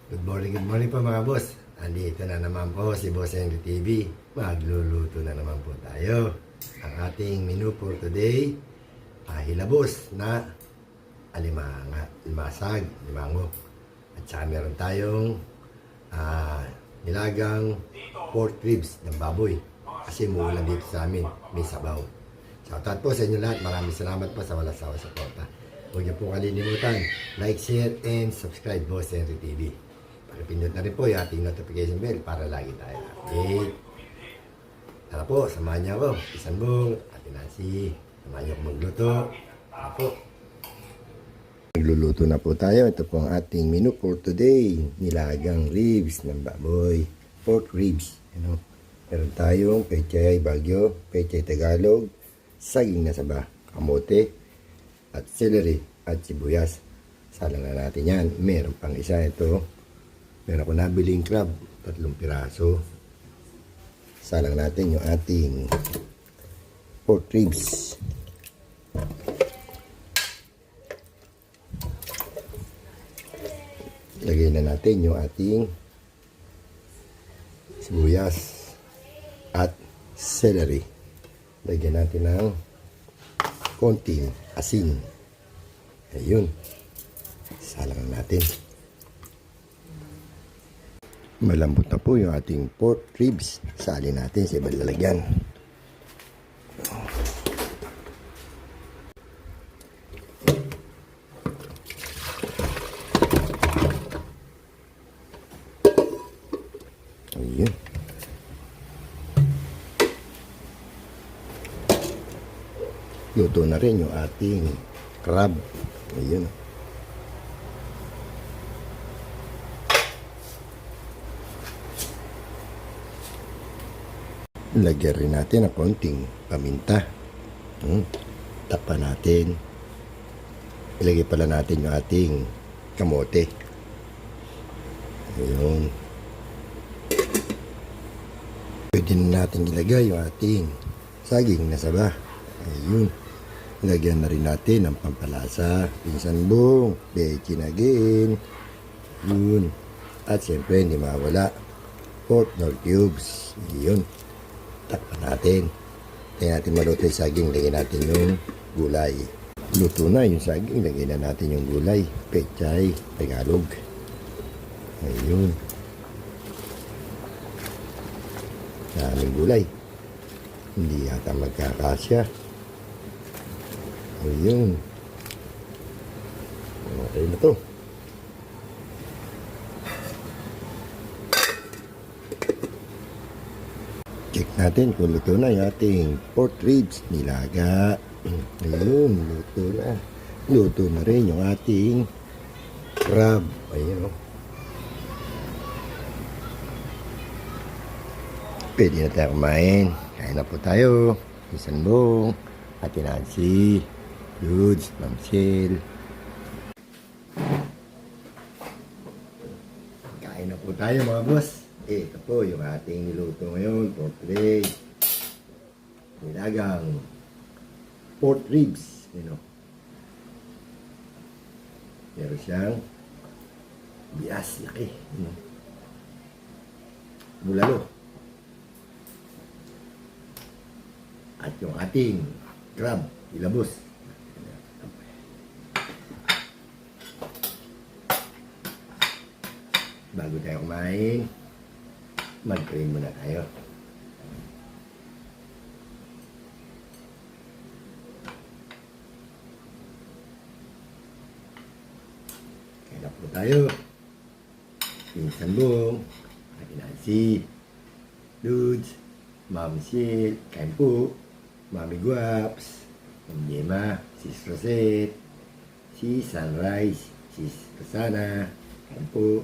Good morning po mga boss. Andito na naman po si Boss Henry TV. Magluluto na naman po tayo. Ang ating menu for today, hilabos na limasag, limango. At saka meron tayong nilagang pork ribs ng baboy. Kasi muulan dito sa amin, may sabaw. Shoutout po sa inyo lahat. Maraming salamat po sa walang sawa suporta. Huwag niyo po kalilimutan, like, share, and subscribe Boss Henry TV. Pakipindot na rin po yung ating notification bell para lagi tayo update. Tara po, samahan niyo ako. Isanbong, Ate Nancy, samahan niyo ako magluto. Tara po. Magluluto na po tayo. Ito po ang ating menu for today. Nilagang ribs ng baboy. Pork ribs. Meron tayong pechay Baguio, pechay Tagalog, saging na saba, kamote, at celery, at sibuyas. Salang na natin yan. Meron pang isa ito. Meron ako nabiling crab, 3 piraso. Salang natin yung ating pork ribs. Lagay na natin yung ating sibuyas at celery. Lagyan natin ng konting asin. Ayun. Salang natin. Malambot na po yung ating pork ribs. Salin natin sa ibang lalagyan. Ayun. Luto na rin yung ating crab. Ayun. Lagyan rin natin ng konting paminta. Takpan natin. Ilagay pala natin yung ating kamote. Ayun. Pwede na natin ilagay yung ating saging na saba. Ayun. Lagyan na rin natin ng pampalasa. Pinsanbong, bacon again. Yun. At siyempre hindi mawala pork nor cubes. Yun. Takpan natin. Tingnan natin maluto yung saging. Lagyan natin yung gulay. Luto na yung saging. Lagyan na natin yung gulay. Pechay, Tagalog. Ayun. Daming gulay. Hindi yata magkakasya. Ayun. Okay na to. Check natin kung luto na yung ating pork ribs nilaga. Ayun, luto na. Luto na rin yung ating crab. Ayun, pwede na tayo kumain. Kain na po tayo. Isanbong, Ate Nancy, Dudes, Ma'am Shell. Kain na po tayo mga boss. Ito po yung ating niluto ngayon, pork ribs. Nilagang pork ribs. Meron siyang bias, laki. Bulalo. At yung ating crab, ilabos. Bago tayo kumain, mag-pray muna tayo. Kaya na po tayo. Pinsanbong, Ate Nancy, Dudes, Ma'am Shell, kain po. Mami Guaps, Ma'am Yema, Sis Rosette, si Sunrise, Sis Rosana, kain po.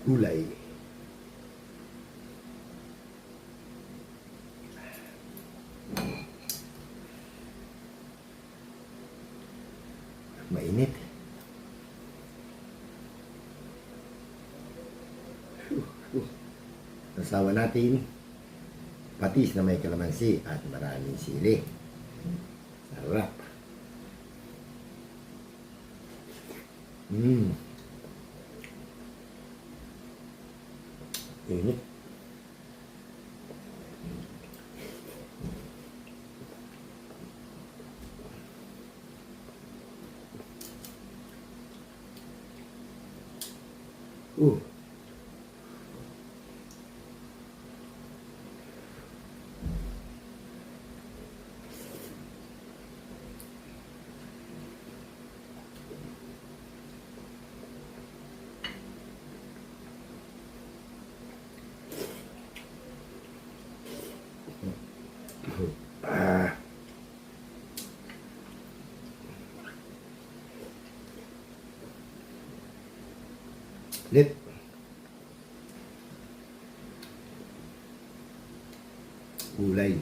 Gulay. Mainit. sausawan natin. Patis na may kalamansi at maraming sili. Sarap. Init. Uh. Ah. Lit. Gulay.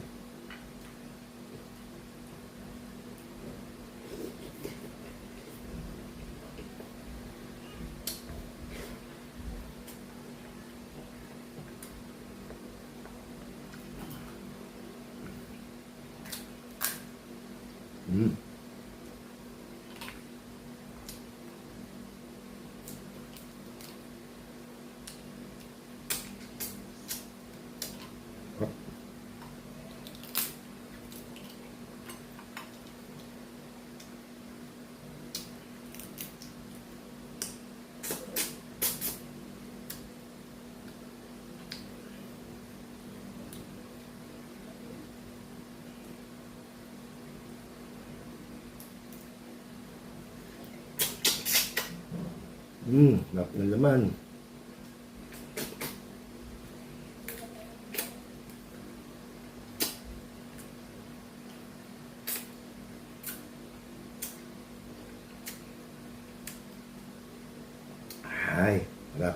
Sarap na laman. Ay, sarap.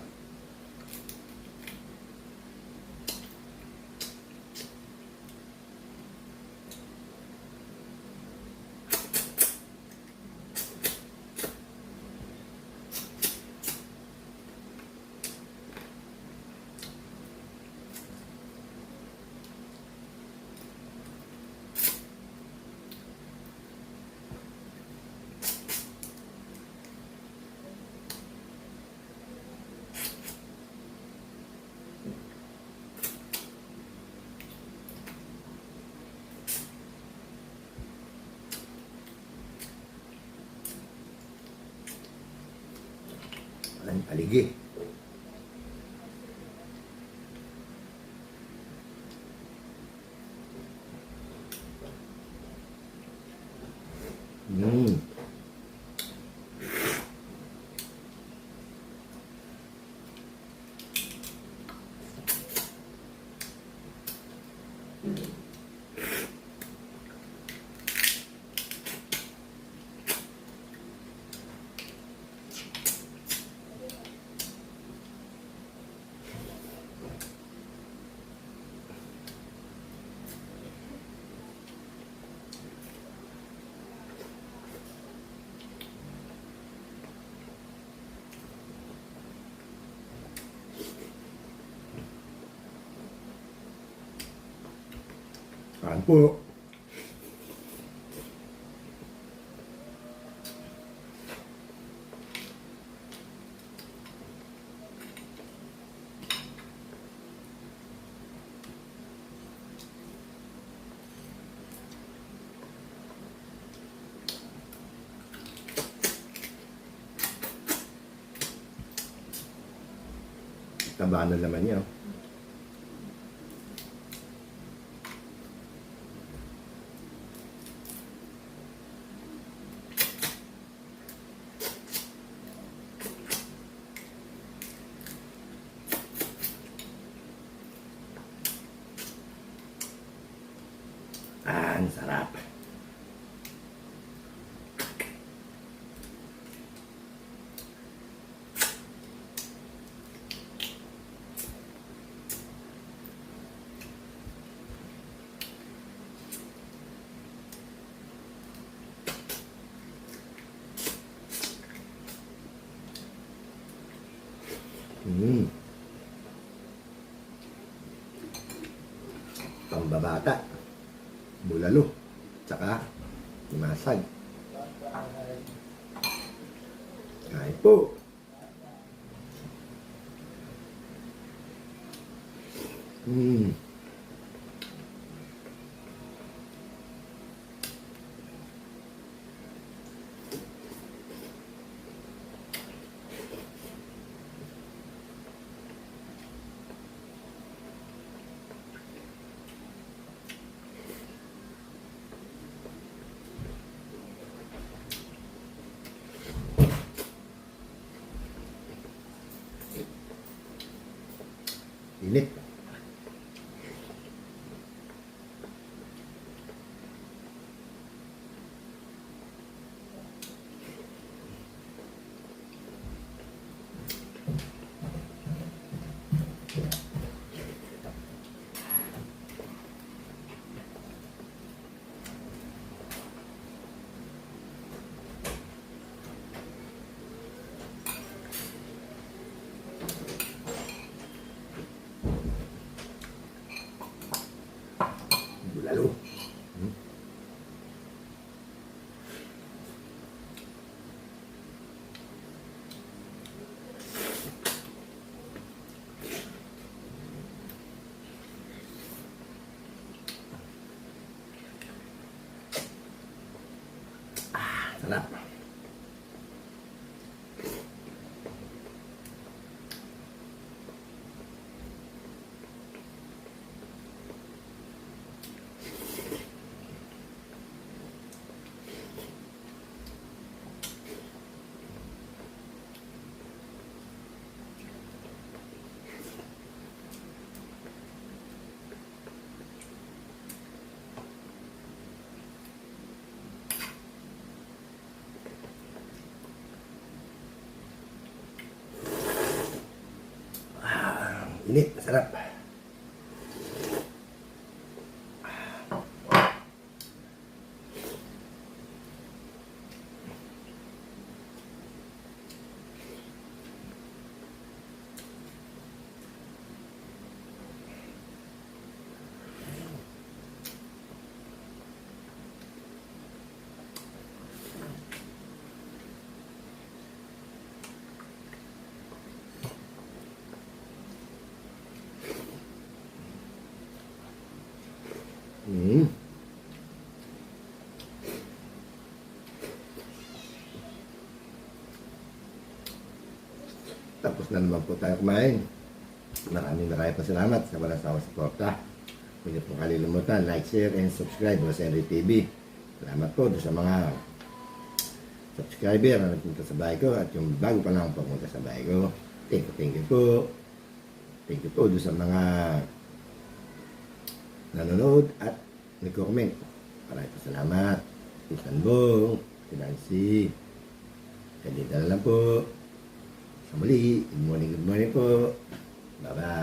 Ang aligi. Kain po. Taba na naman niya. Ang sarap. pambabata, bulalo, tsaka masag. Kain po. Hmm. Init. Bulalo. Hmm. Sarap. Init, sarap. Hmm. Tapos na naman po tayo kumain. Maraming po salamat sa walang sawang suporta. Huwag niyo pong kalilimutan, like, share, and subscribe sa Henry TV. Salamat po sa mga subscriber na nagpunta sa bahay ko at yung bago pa lang pumunta sa bahay ko. Thank you po. Thank you po sa mga nanonood at nag-comment. Maraming po salamat. Si Tanbong, si Nancy. Kaya dito na lang po. Sa muli, good morning po. Bye-bye.